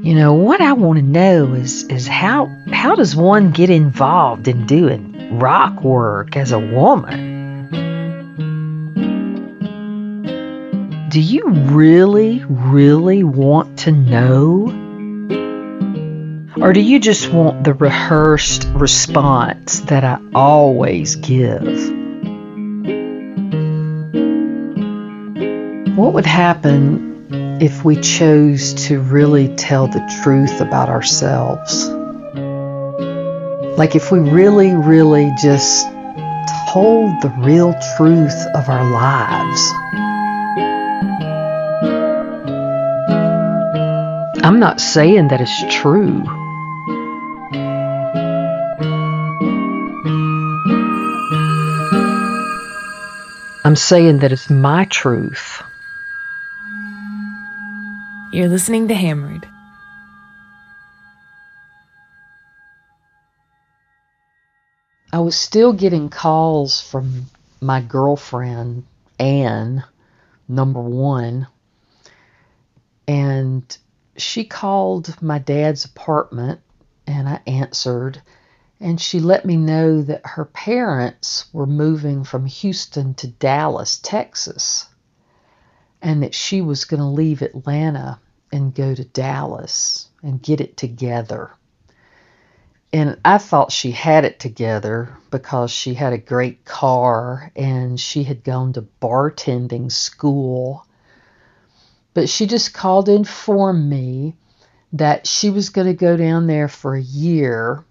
What I want to know is how does one get involved in doing rock work as a woman? Do you really, really want to know? Or do you just want the rehearsed response that I always give? What would happen if we chose to really tell the truth about ourselves? Like if we really, really just told the real truth of our lives. I'm not saying that it's true. I'm saying that it's my truth. You're listening to Hammered. I was still getting calls from my girlfriend, Anne, number one, and she called my dad's apartment, and I answered, and she let me know that her parents were moving from Houston to Dallas, Texas, and that she was going to leave Atlanta and go to Dallas and get it together. And I thought she had it together because she had a great car and she had gone to bartending school. But she just called to inform me that she was going to go down there for a year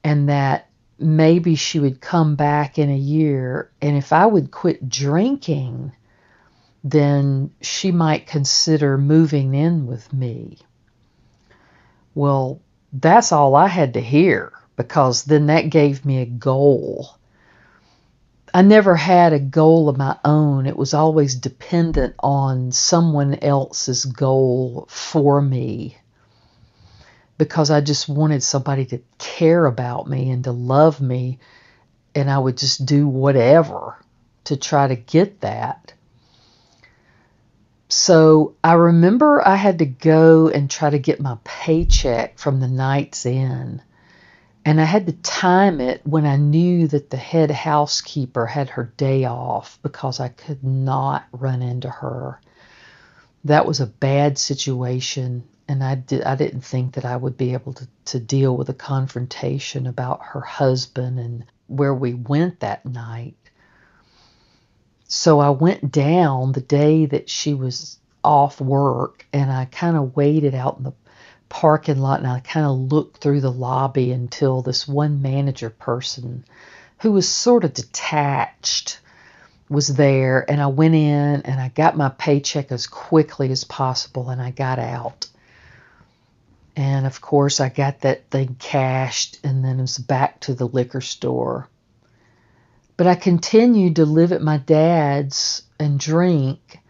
and that maybe she would come back in a year. And if I would quit drinking, then she might consider moving in with me. Well, that's all I had to hear, because then that gave me a goal. I never had a goal of my own. It was always dependent on someone else's goal for me, because I just wanted somebody to care about me and to love me, and I would just do whatever to try to get that. So I remember I had to go and try to get my paycheck from the Night's Inn. And I had to time it when I knew that the head housekeeper had her day off, because I could not run into her. That was a bad situation, and I didn't think that I would be able to deal with a confrontation about her husband and where we went that night. So I went down the day that she was off work, and I kind of waited out in the parking lot, and I kind of looked through the lobby until this one manager person who was sort of detached was there, and I went in and I got my paycheck as quickly as possible, and I got out. And of course I got that thing cashed, and then it was back to the liquor store. But I continued to live at my dad's and drink,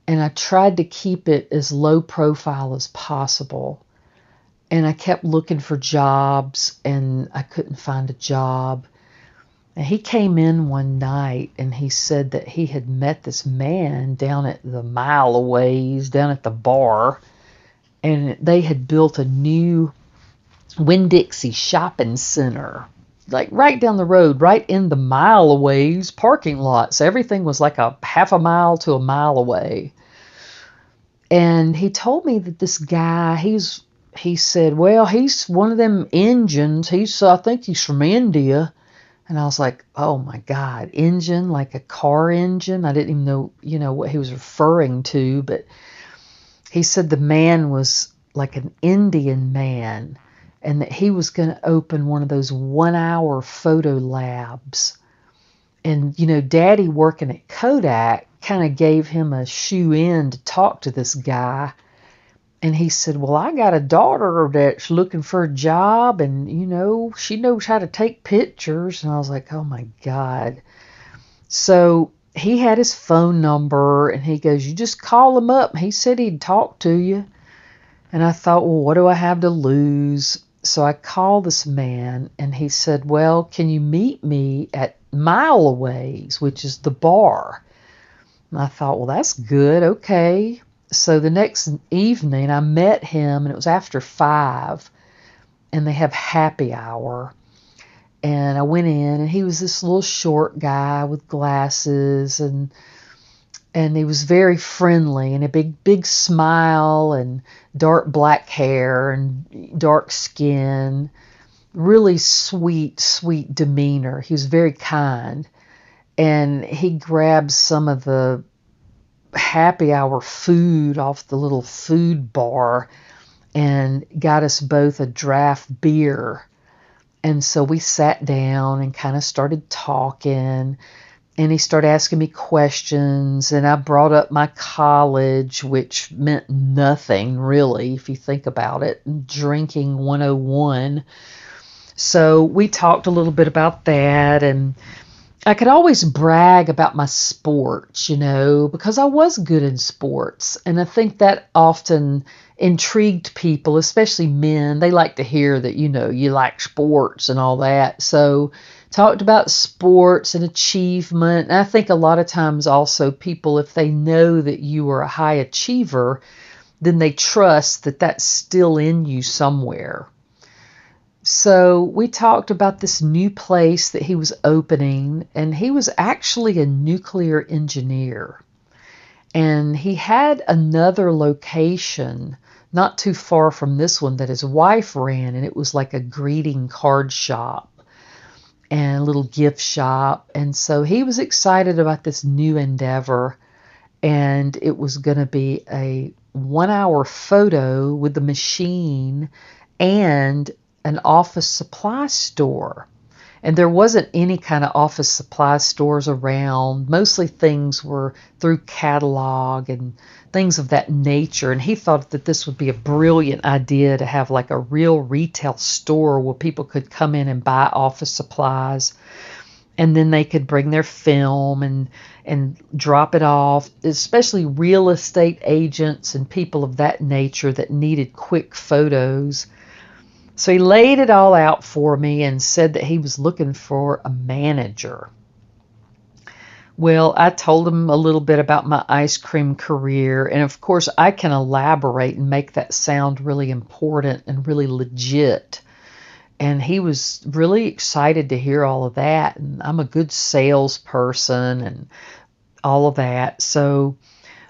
and I tried to keep it as low profile as possible. And I kept looking for jobs, and I couldn't find a job. And he came in one night, and he said that he had met this man down at the Mile a Ways, down at the bar, and they had built a new Winn-Dixie shopping center, like right down the road, right in the Mile a Ways parking lot. So everything was like a half a mile to a mile away. And he told me that this guy, he said, well, he's one of them Indians. I think he's from India. And I was like, oh my God, engine, like a car engine? I didn't even know, what he was referring to. But he said the man was like an Indian man, and that he was going to open one of those 1-hour photo labs. And, Daddy working at Kodak kind of gave him a shoe in to talk to this guy. And he said, well, I got a daughter that's looking for a job, and, she knows how to take pictures. And I was like, oh my God. So he had his phone number, and he goes, you just call him up. He said he'd talk to you. And I thought, well, what do I have to lose? So I called this man, and he said, well, can you meet me at Mile a Ways, which is the bar? And I thought, well, that's good. Okay. So the next evening I met him, and it was after 5, and they have happy hour. And I went in, and he was this little short guy with glasses, and he was very friendly, and a big smile, and dark black hair and dark skin. Really sweet demeanor. He was very kind. And he grabbed some of the happy hour food off the little food bar and got us both a draft beer. And so we sat down and kind of started talking, and he started asking me questions, and I brought up my college, which meant nothing really if you think about it, drinking 101. So we talked a little bit about that, and I could always brag about my sports, because I was good in sports. And I think that often intrigued people, especially men. They like to hear that, you like sports and all that. So talked about sports and achievement. And I think a lot of times also people, if they know that you are a high achiever, then they trust that that's still in you somewhere. So we talked about this new place that he was opening, and he was actually a nuclear engineer. And he had another location not too far from this one that his wife ran, and it was like a greeting card shop and a little gift shop. And so he was excited about this new endeavor, and it was going to be a 1-hour photo with the machine and an office supply store. And there wasn't any kind of office supply stores around. Mostly things were through catalog and things of that nature. And he thought that this would be a brilliant idea to have like a real retail store where people could come in and buy office supplies. And then they could bring their film and drop it off, especially real estate agents and people of that nature that needed quick photos. So he laid it all out for me and said that he was looking for a manager. Well, I told him a little bit about my ice cream career, and of course I can elaborate and make that sound really important and really legit. And he was really excited to hear all of that, and I'm a good salesperson and all of that. So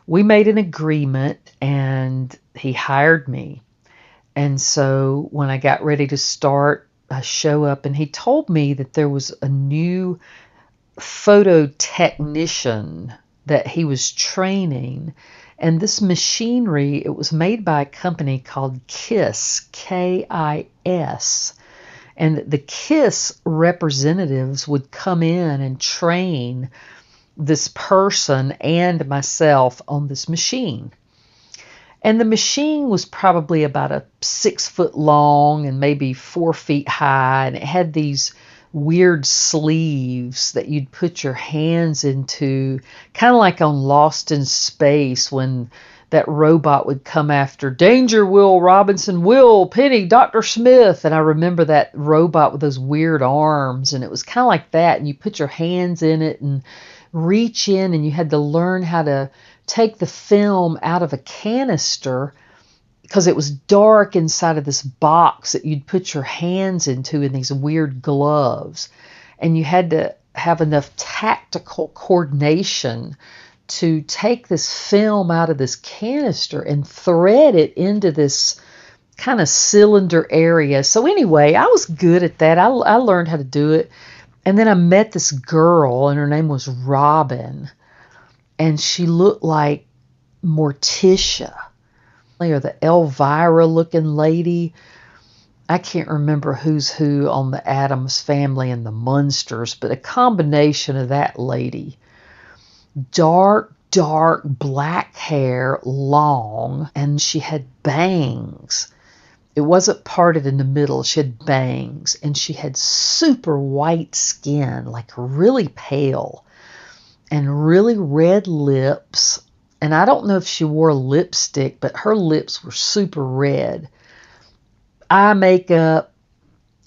we made an agreement, and he hired me. And so when I got ready to start, I show up, and he told me that there was a new photo technician that he was training. And this machinery, it was made by a company called KISS, K-I-S. And the KISS representatives would come in and train this person and myself on this machine. And the machine was probably about a 6 foot long and maybe 4 feet high. And it had these weird sleeves that you'd put your hands into, kind of like on Lost in Space when that robot would come after Danger, Will Robinson, Will, Penny, Dr. Smith. And I remember that robot with those weird arms. And it was kind of like that. And you put your hands in it and reach in, and you had to learn how to take the film out of a canister because it was dark inside of this box that you'd put your hands into in these weird gloves. And you had to have enough tactical coordination to take this film out of this canister and thread it into this kind of cylinder area. So anyway, I was good at that. I learned how to do it. And then I met this girl, and her name was Robin. And she looked like Morticia, or the Elvira-looking lady. I can't remember who's who on the Addams Family and the Munsters, but a combination of that lady. Dark black hair, long, and she had bangs. It wasn't parted in the middle. She had bangs, and she had super white skin, like really pale, and really red lips. And I don't know if she wore lipstick, but her lips were super red. Eye makeup,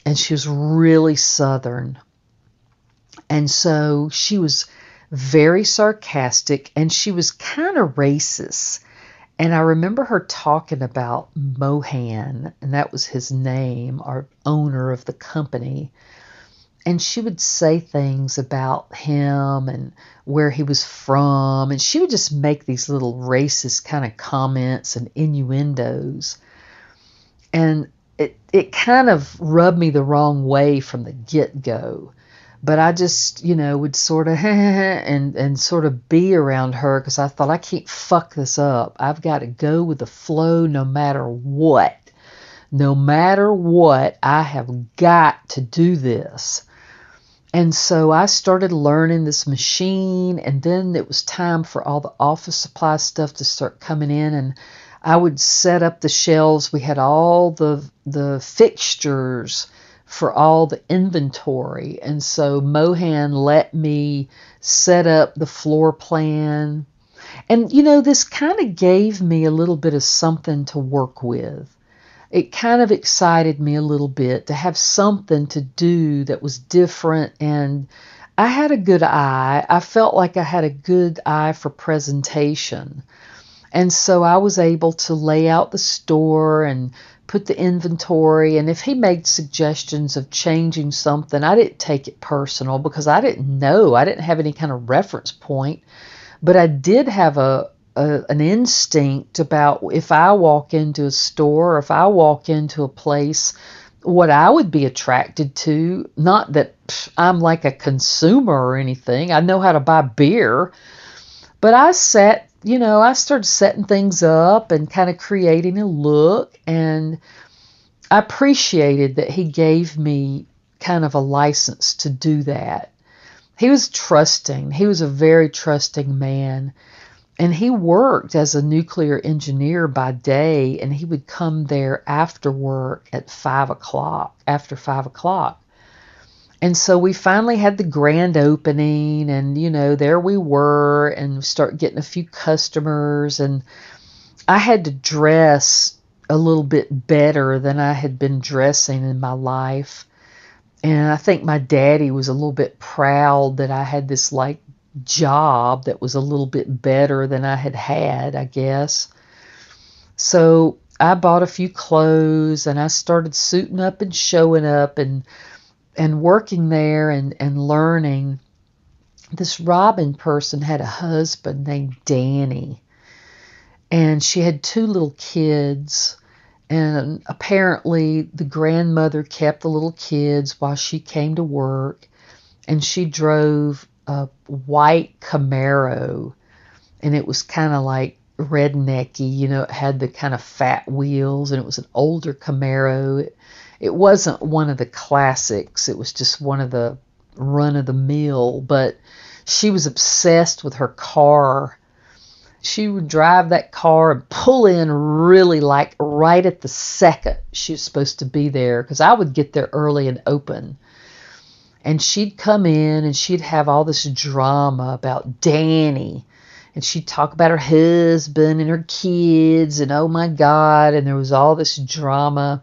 and she was really Southern. And so she was very sarcastic, and she was kind of racist. And I remember her talking about Mohan, and that was his name, our owner of the company. And she would say things about him and where he was from. And she would just make these little racist kind of comments and innuendos. And it kind of rubbed me the wrong way from the get-go. But I just, would sort of and sort of be around her because I thought, I can't fuck this up. I've got to go with the flow no matter what. No matter what, I have got to do this. And so I started learning this machine, and then it was time for all the office supply stuff to start coming in, and I would set up the shelves. We had all the fixtures for all the inventory. And so Mohan let me set up the floor plan. And, this kind of gave me a little bit of something to work with. It kind of excited me a little bit to have something to do that was different. And I had a good eye. I felt like I had a good eye for presentation. And so I was able to lay out the store and put the inventory. And if he made suggestions of changing something, I didn't take it personal because I didn't know. I didn't have any kind of reference point. But I did have an instinct about if I walk into a store or if I walk into a place, what I would be attracted to. Not that I'm like a consumer or anything. I know how to buy beer. But I started setting things up and kind of creating a look, and I appreciated that he gave me kind of a license to do that. He was trusting. He was a very trusting man, and he worked as a nuclear engineer by day, and he would come there after work at 5 o'clock, after 5 o'clock. And so we finally had the grand opening, and, there we were, and start getting a few customers. And I had to dress a little bit better than I had been dressing in my life. And I think my daddy was a little bit proud that I had this job that was a little bit better than I had, I guess. So I bought a few clothes, and I started suiting up and showing up and working there and learning. This Robin person had a husband named Danny, and she had 2 little kids, and apparently the grandmother kept the little kids while she came to work, and she drove a white Camaro, and it was kind of like rednecky, it had the kind of fat wheels, and it was an older Camaro. It wasn't one of the classics. It was just one of the run-of-the-mill, but she was obsessed with her car. She would drive that car and pull in really right at the second she was supposed to be there, because I would get there early and open. And she'd come in and she'd have all this drama about Danny. And she'd talk about her husband and her kids and oh my God, and there was all this drama.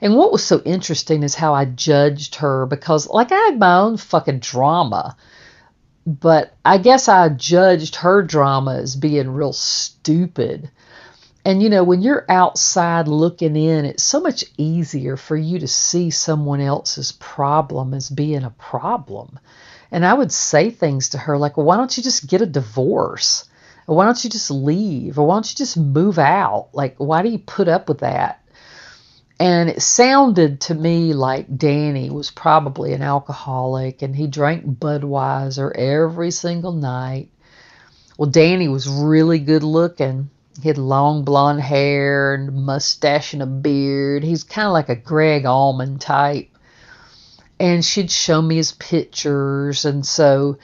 And what was so interesting is how I judged her, because I had my own fucking drama, but I guess I judged her drama as being real stupid. And when you're outside looking in, it's so much easier for you to see someone else's problem as being a problem. And I would say things to her like, well, why don't you just get a divorce? Or why don't you just leave? Or why don't you just move out? Why do you put up with that? And it sounded to me like Danny was probably an alcoholic, and he drank Budweiser every single night. Well, Danny was really good looking. He had long blonde hair and a mustache and a beard. He's kind of like a Greg Allman type. And she'd show me his pictures, and so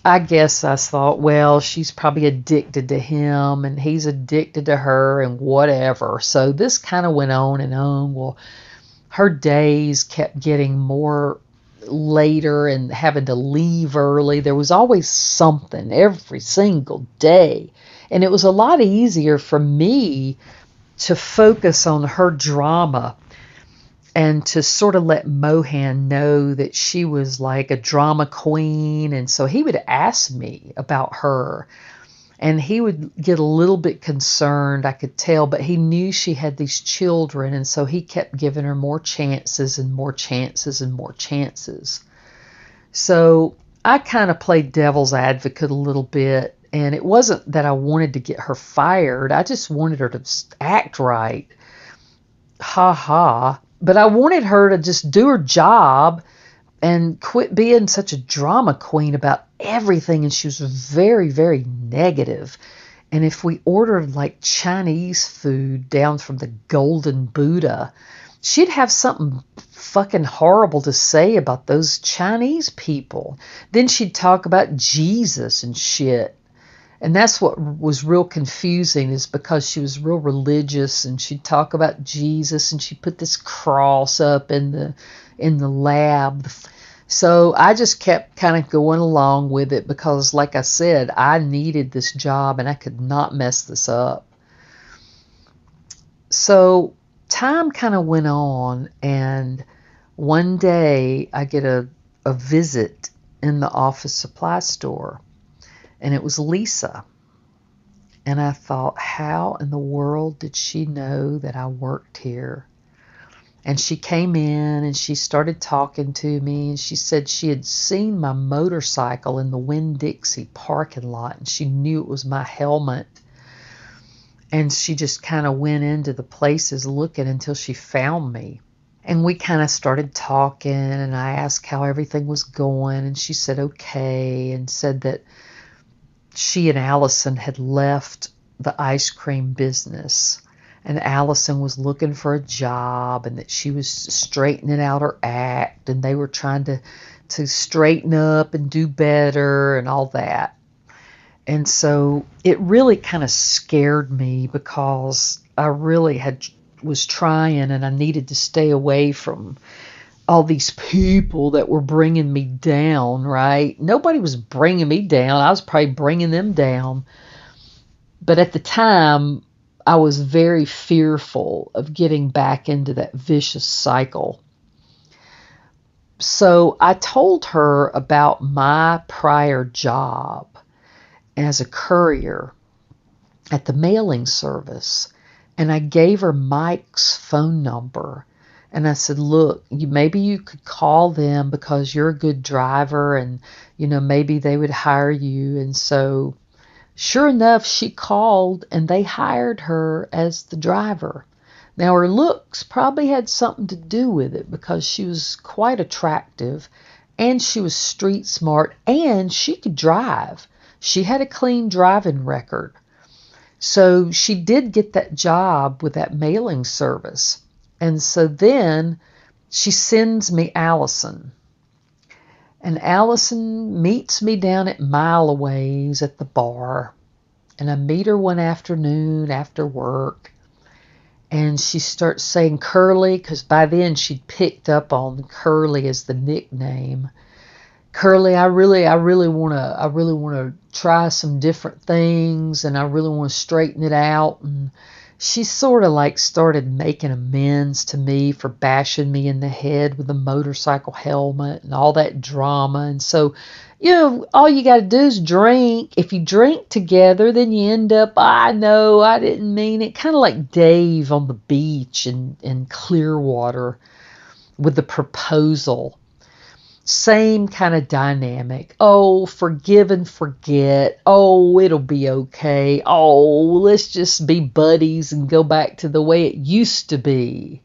I guess I thought, well, she's probably addicted to him and he's addicted to her and whatever. So this kind of went on and on. Well, her days kept getting more later and having to leave early. There was always something every single day. And it was a lot easier for me to focus on her drama and to sort of let Mohan know that she was like a drama queen. And so he would ask me about her. And he would get a little bit concerned, I could tell, but he knew she had these children, and so he kept giving her more chances and more chances and more chances. So I kind of played devil's advocate a little bit, and it wasn't that I wanted to get her fired. I just wanted her to act right. Ha ha. But I wanted her to just do her job and quit being such a drama queen about everything. And she was very, very negative. And if we ordered like Chinese food down from the Golden Buddha, she'd have something fucking horrible to say about those Chinese people. Then she'd talk about Jesus and shit. And that's what was real confusing, is because she was real religious and she'd talk about Jesus and she put this cross up in the lab. So I just kept kind of going along with it because, like I said, I needed this job and I could not mess this up. So time kind of went on, and one day I get a visit in the office supply store, and it was Lisa. And I thought, how in the world did she know that I worked here? And she came in and she started talking to me, and she said she had seen my motorcycle in the Winn-Dixie parking lot and she knew it was my helmet. And she just kind of went into the places looking until she found me. And we kind of started talking, and I asked how everything was going, and she said okay, and said that she and Allison had left the ice cream business, and Allison was looking for a job, and that she was straightening out her act, and they were trying to straighten up and do better and all that. And so it really kind of scared me, because I really was trying, and I needed to stay away from all these people that were bringing me down, right? Nobody was bringing me down. I was probably bringing them down. But at the time, I was very fearful of getting back into that vicious cycle. So I told her about my prior job as a courier at the mailing service. And I gave her Mike's phone number. And I said, look, maybe you could call them because you're a good driver, and, maybe they would hire you. And so sure enough, she called and they hired her as the driver. Now, her looks probably had something to do with it, because she was quite attractive and she was street smart and she could drive. She had a clean driving record. So she did get that job with that mailing service. And so then she sends me Allison. And Allison meets me down at Mile Aways at the bar. And I meet her one afternoon after work. And she starts saying Curly, because by then she'd picked up on Curly as the nickname. Curly, I really want to try some different things, and I really want to straighten it out. And she sort of like started making amends to me for bashing me in the head with a motorcycle helmet and all that drama. And so, all you got to do is drink. If you drink together, then you end up, I know, I didn't mean it. Kind of like Dave on the beach in Clearwater with the proposal. Same kind of dynamic. Oh, forgive and forget. Oh, it'll be okay. Oh, let's just be buddies and go back to the way it used to be.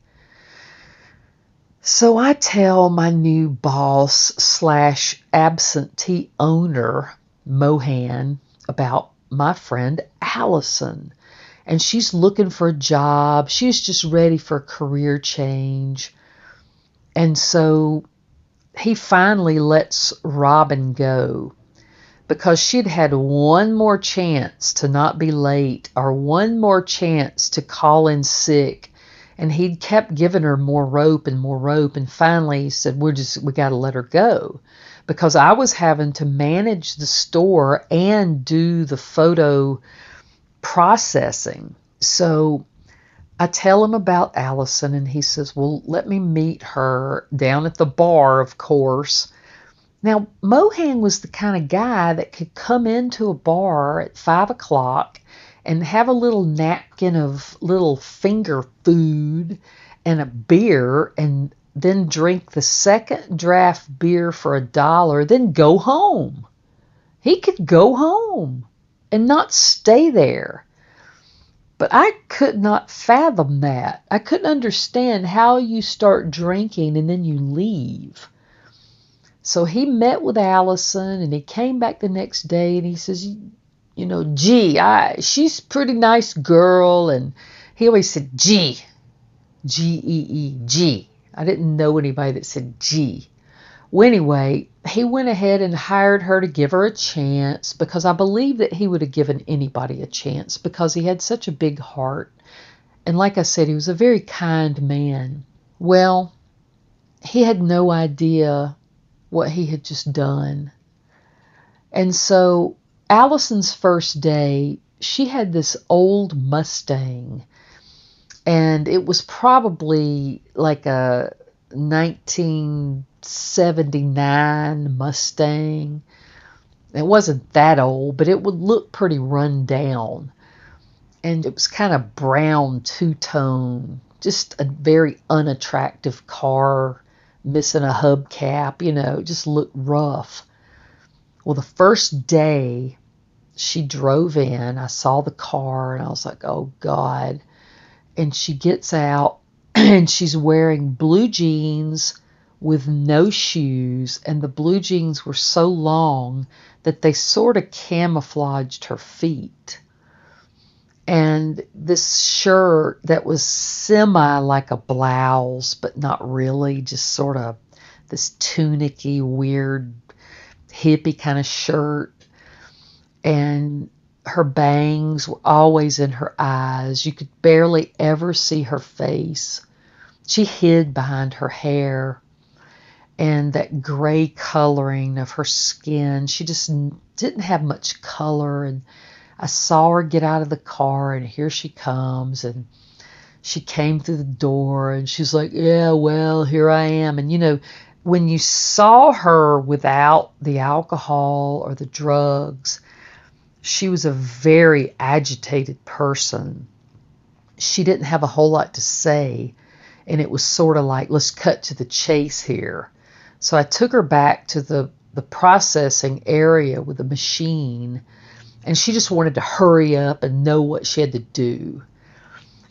So I tell my new boss / absentee owner, Mohan, about my friend Allison. And she's looking for a job. She's just ready for a career change. And so he finally lets Robin go, because she'd had one more chance to not be late, or one more chance to call in sick, and he'd kept giving her more rope. And finally he said, we got to let her go, because I was having to manage the store and do the photo processing. So I tell him about Allison, and he says, well, let me meet her down at the bar, of course. Now, Mohan was the kind of guy that could come into a bar at 5 o'clock and have a little napkin of little finger food and a beer, and then drink the second draft beer for $1, then go home. He could go home and not stay there. But I could not fathom that. I couldn't understand how you start drinking and then you leave. So he met with Allison, and he came back the next day, and he says, gee, she's a pretty nice girl. And he always said, gee, G-E-E, gee. I didn't know anybody that said gee. Well, anyway, he went ahead and hired her to give her a chance, because I believe that he would have given anybody a chance because he had such a big heart. And like I said, he was a very kind man. Well, he had no idea what he had just done. And so Allison's first day, she had this old Mustang, and it was probably like a 1979 Mustang. It wasn't that old, but it would look pretty run down. And it was kind of brown two-tone, just a very unattractive car, missing a hubcap, just looked rough. Well, the first day she drove in, I saw the car and I was like, oh God. And she gets out and she's wearing blue jeans with no shoes, and the blue jeans were so long that they sort of camouflaged her feet. And this shirt that was semi like a blouse, but not really, just sort of this tunicky, weird, hippie kind of shirt. And her bangs were always in her eyes. You could barely ever see her face. She hid behind her hair and that gray coloring of her skin. She just didn't have much color. And I saw her get out of the car, and here she comes, and she came through the door, and she's like, yeah, well, here I am. And when you saw her without the alcohol or the drugs, she was a very agitated person. She didn't have a whole lot to say, and it was sort of like, let's cut to the chase here. So I took her back to the processing area with the machine, and she just wanted to hurry up and know what she had to do.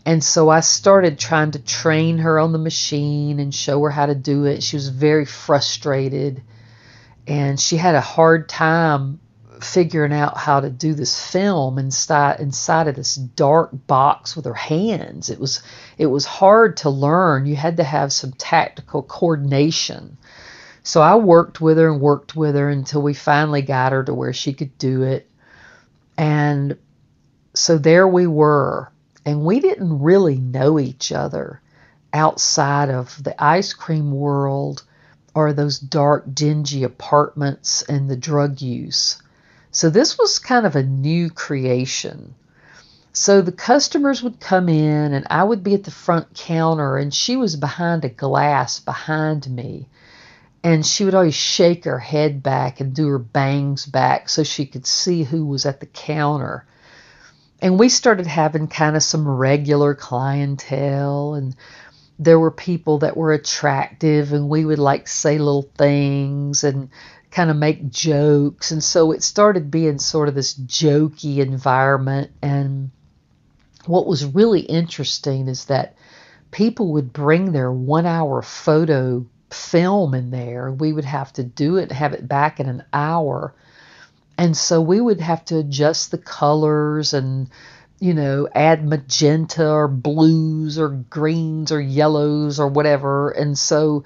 And so I started trying to train her on the machine and show her how to do it. She was very frustrated, and she had a hard time figuring out how to do this film inside of this dark box with her hands. It was hard to learn. You had to have some tactical coordination. So I worked with her until we finally got her to where she could do it. And so there we were, and we didn't really know each other outside of the ice cream world or those dark, dingy apartments and the drug use. So this was kind of a new creation. So the customers would come in, and I would be at the front counter, and she was behind a glass behind me. And she would always shake her head back and do her bangs back so she could see who was at the counter. And we started having kind of some regular clientele, and there were people that were attractive, and we would like say little things and kind of make jokes. And so it started being sort of this jokey environment. And what was really interesting is that people would bring their 1 hour photo film in there. We would have to do it, have it back in an hour. And so we would have to adjust the colors and, add magenta or blues or greens or yellows or whatever. And so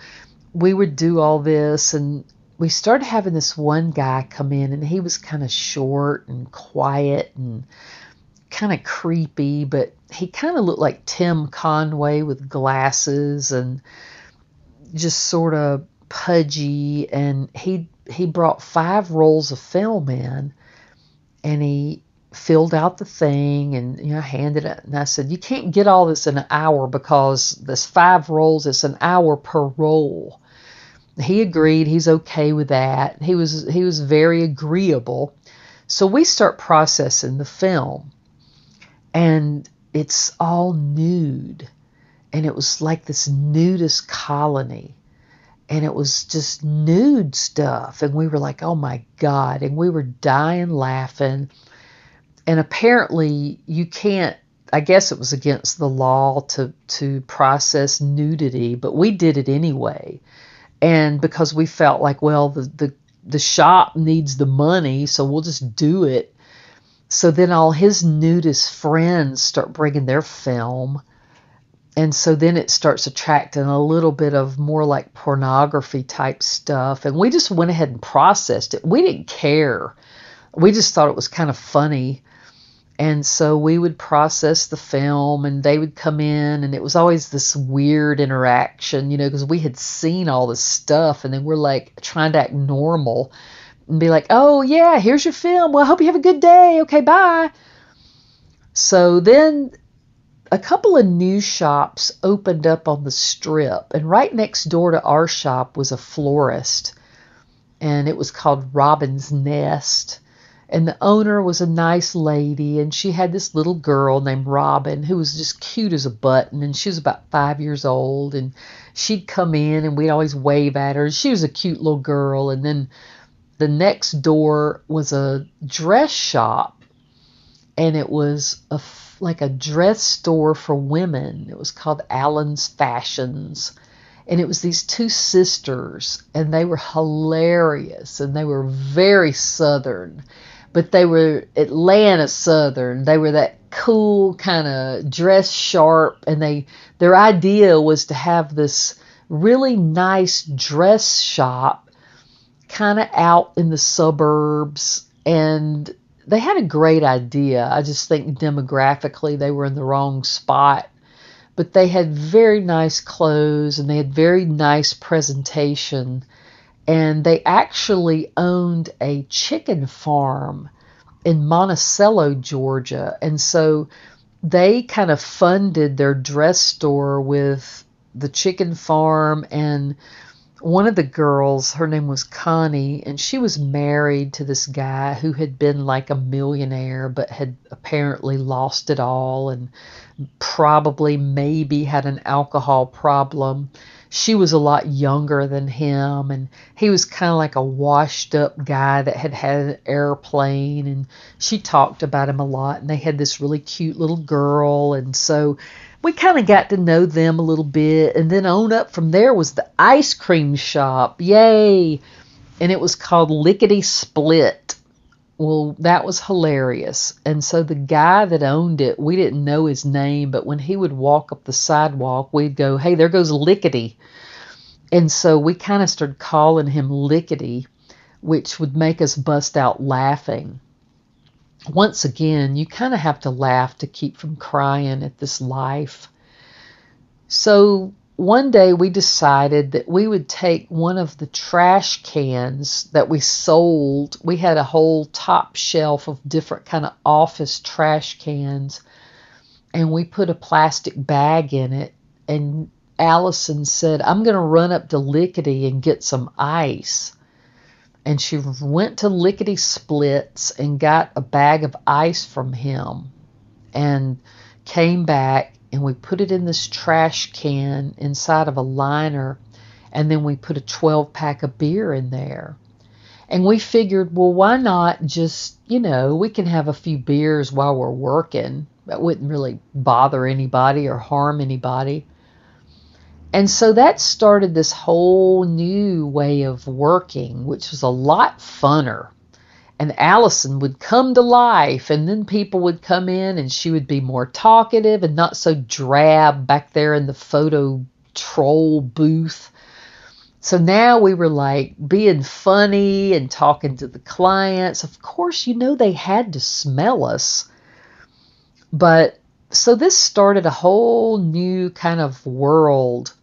we would do all this, and we started having this one guy come in, and he was kind of short and quiet and kind of creepy, but he kind of looked like Tim Conway with glasses and just sort of pudgy. And he brought 5 rolls of film in, and he filled out the thing and handed it. And I said, you can't get all this in an hour because there's 5 rolls. It's an hour per roll. he agreed. He's okay with that. He was very agreeable. So we start processing the film, and it's all nude. And it was like this nudist colony. And it was just nude stuff. And we were like, oh my God. And we were dying laughing. And apparently you can't, I guess it was against the law to process nudity, but we did it anyway. And because we felt like, well, the shop needs the money, so we'll just do it. So then all his nudist friends start bringing their film. And so then it starts attracting a little bit of more like pornography type stuff. And we just went ahead and processed it. We didn't care. We just thought it was kind of funny. And so we would process the film, and they would come in, and it was always this weird interaction, because we had seen all this stuff, and then we're like trying to act normal and be like, oh yeah, here's your film. Well, I hope you have a good day. Okay, bye. So then a couple of new shops opened up on the strip, and right next door to our shop was a florist, and it was called Robin's Nest. And the owner was a nice lady, and she had this little girl named Robin who was just cute as a button, and she was about 5 years old, and she'd come in and we'd always wave at her. She was a cute little girl. And then the next door was a dress shop, and it was like a dress store for women. It was called Allen's Fashions. And it was these two sisters, and they were hilarious, and they were very Southern. But they were Atlanta Southern. They were that cool kind of dress sharp, and their idea was to have this really nice dress shop kind of out in the suburbs, and they had a great idea. I just think demographically they were in the wrong spot. But they had very nice clothes, and they had very nice presentation. And they actually owned a chicken farm in Monticello, Georgia. And so they kind of funded their dress store with the chicken farm. And one of the girls, her name was Connie, and she was married to this guy who had been like a millionaire, but had apparently lost it all, and probably maybe had an alcohol problem. She was a lot younger than him, and he was kind of like a washed up guy that had an airplane, and she talked about him a lot, and they had this really cute little girl. And so we kind of got to know them a little bit. And then on up from there was the ice cream shop. Yay! And it was called Lickety Split. Well, that was hilarious. And so the guy that owned it, we didn't know his name, but when he would walk up the sidewalk, we'd go, hey, there goes Lickety. And so we kind of started calling him Lickety, which would make us bust out laughing. Once again, you kind of have to laugh to keep from crying at this life. So one day we decided that we would take one of the trash cans that we sold. We had a whole top shelf of different kind of office trash cans, and we put a plastic bag in it. And Allison said, I'm going to run up to Lickety and get some ice. And she went to Lickety Splits and got a bag of ice from him and came back, and we put it in this trash can inside of a liner, and then we put a 12-pack of beer in there. And we figured, well, why not just, we can have a few beers while we're working. That wouldn't really bother anybody or harm anybody. And so that started this whole new way of working, which was a lot funner. And Allison would come to life, and then people would come in, and she would be more talkative and not so drab back there in the photo troll booth. So now we were like being funny and talking to the clients. Of course, they had to smell us. But so this started a whole new kind of world.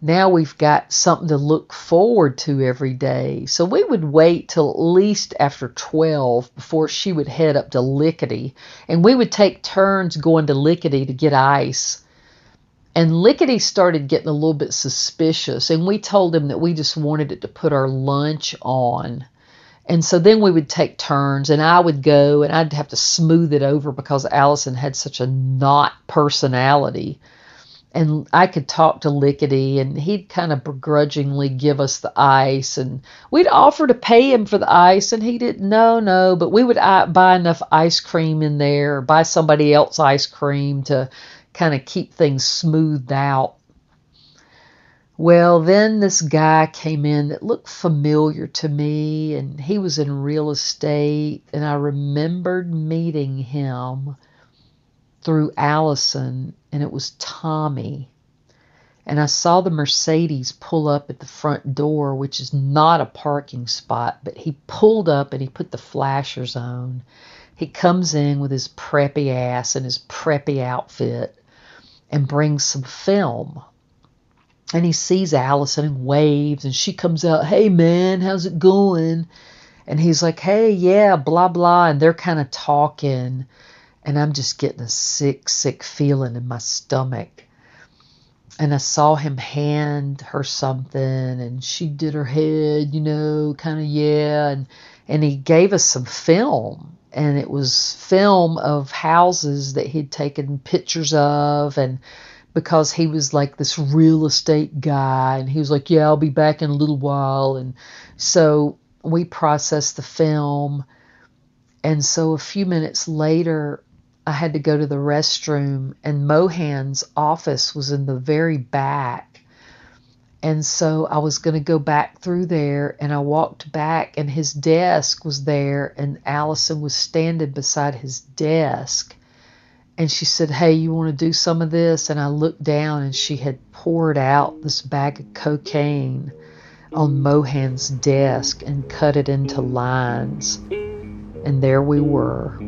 Now we've got something to look forward to every day. So we would wait till at least after 12 before she would head up to Lickety. And we would take turns going to Lickety to get ice. And Lickety started getting a little bit suspicious, and we told him that we just wanted it to put our lunch on. And so then we would take turns, and I would go, and I'd have to smooth it over because Allison had such a not personality. And I could talk to Lickety, and he'd kind of begrudgingly give us the ice. And we'd offer to pay him for the ice, and he didn't, no. But we would buy enough ice cream in there, or buy somebody else ice cream to kind of keep things smoothed out. Well, then this guy came in that looked familiar to me, and he was in real estate, and I remembered meeting him through Allison, and it was Tommy. And I saw the Mercedes pull up at the front door, which is not a parking spot, but he pulled up and he put the flashers on. He comes in with his preppy ass and his preppy outfit and brings some film. And he sees Allison and waves, and she comes out, "Hey man, how's it going?" And he's like, "Hey, yeah, blah, blah." And they're kind of talking, and I'm just getting a sick feeling in my stomach. And I saw him hand her something, and she did her head, kind of, yeah. And he gave us some film, and it was film of houses that he'd taken pictures of, and because he was like this real estate guy, and he was like, "Yeah, I'll be back in a little while." And so we processed the film. And so a few minutes later, I had to go to the restroom, and Mohan's office was in the very back. And so I was going to go back through there, and I walked back, and his desk was there, and Allison was standing beside his desk. And she said, "Hey, you want to do some of this?" And I looked down, and she had poured out this bag of cocaine on Mohan's desk and cut it into lines. And there we were.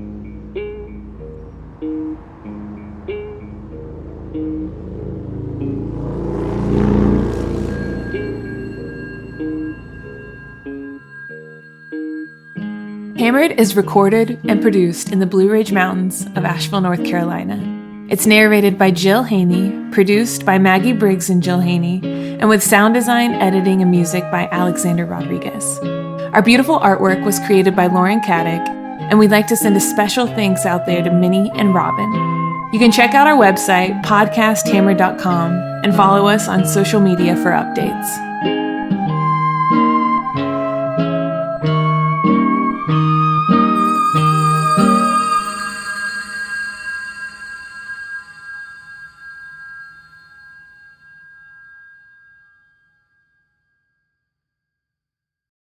Hammered is recorded and produced in the Blue Ridge Mountains of Asheville, North Carolina. It's narrated by Jill Haynie, produced by Maggie Briggs and Jill Haynie, and with sound design, editing, and music by Alexander Rodriguez. Our beautiful artwork was created by Lauren Caddick, and we'd like to send a special thanks out there to Minnie and Robin. You can check out our website, podcasthammered.com, and follow us on social media for updates.